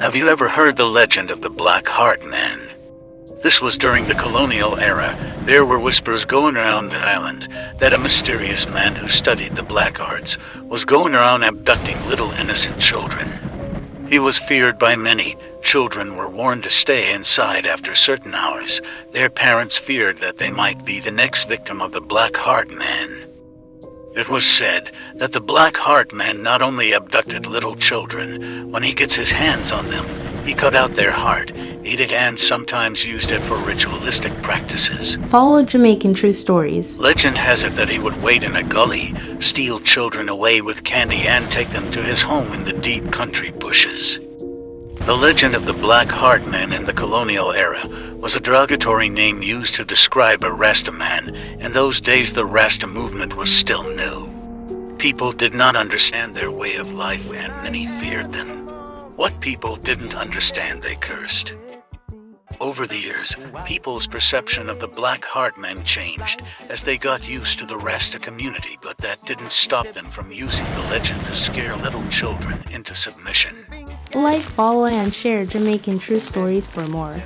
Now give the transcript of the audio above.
Have you ever heard the legend of the Black Heart Man? This was during the colonial era. There were whispers going around the island that a mysterious man who studied the black arts was going around abducting little innocent children. He was feared by many. Children were warned to stay inside after certain hours. Their parents feared that they might be the next victim of the Black Heart Man. It was said that the Black Heart Man not only abducted little children. When he gets his hands on them, he cut out their heart, ate it, and sometimes used it for ritualistic practices. Follow Jamaican true stories. Legend has it that he would wait in a gully, steal children away with candy, and take them to his home in the deep country bushes. The legend of the Black Heart Man in the colonial era was a derogatory name used to describe a Rasta man. In those days, the Rasta movement was still new. People did not understand their way of life, and many feared them. What people didn't understand, they cursed. Over the years, people's perception of the Black Heart Man changed as they got used to the Rasta community, but that didn't stop them from using the legend to scare little children into submission. Like, follow, and share Jamaican true stories for more.